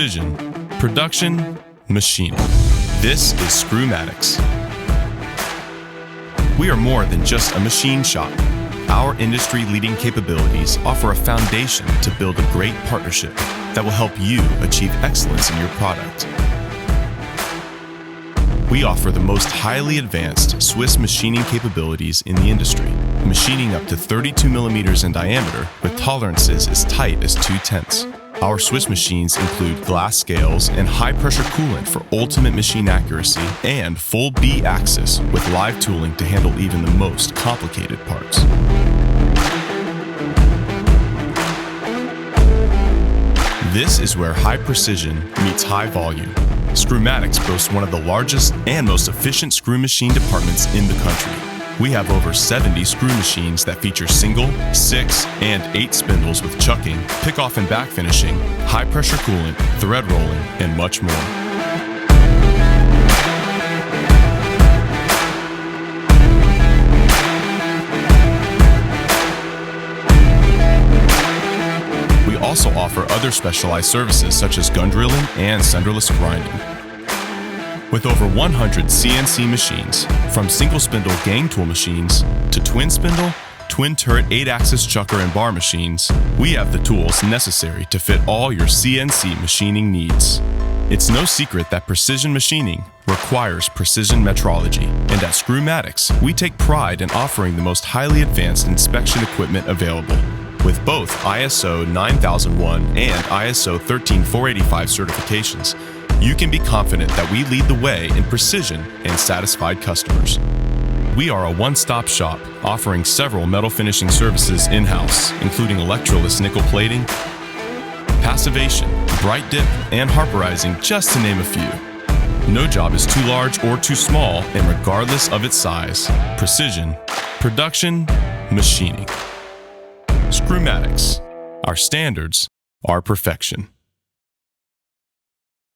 precision, production, machining. This is Screwmatics. We are more than just a machine shop. Our industry-leading capabilities offer a foundation to build a great partnership that will help you achieve excellence in your product. We offer the most highly advanced Swiss machining capabilities in the industry, machining up to 32 millimeters in diameter with tolerances as tight as 2/10. Our Swiss machines include glass scales and high-pressure coolant for ultimate machine accuracy and full B-axis with live tooling to handle even the most complicated parts. This is where high precision meets high volume. Screwmatics boasts one of the largest and most efficient screw machine departments in the country. We have over 70 screw machines that feature single, 6, and 8 spindles with chucking, pick-off and back finishing, high-pressure coolant, thread rolling, and much more. We also offer other specialized services such as gun drilling and centerless grinding. With over 100 CNC machines, from single-spindle gang tool machines to twin-spindle, twin-turret 8-axis chucker and bar machines, we have the tools necessary to fit all your CNC machining needs. It's no secret that precision machining requires precision metrology, and at Screwmatics, we take pride in offering the most highly advanced inspection equipment available. With both ISO 9001 and ISO 13485 certifications, you can be confident that we lead the way in precision and satisfied customers. We are a one-stop shop offering several metal finishing services in-house, including electroless nickel plating, passivation, bright dip, and harporizing, just to name a few. No job is too large or too small, and regardless of its size, precision, production, machining. Screwmatics. Our standards are perfection.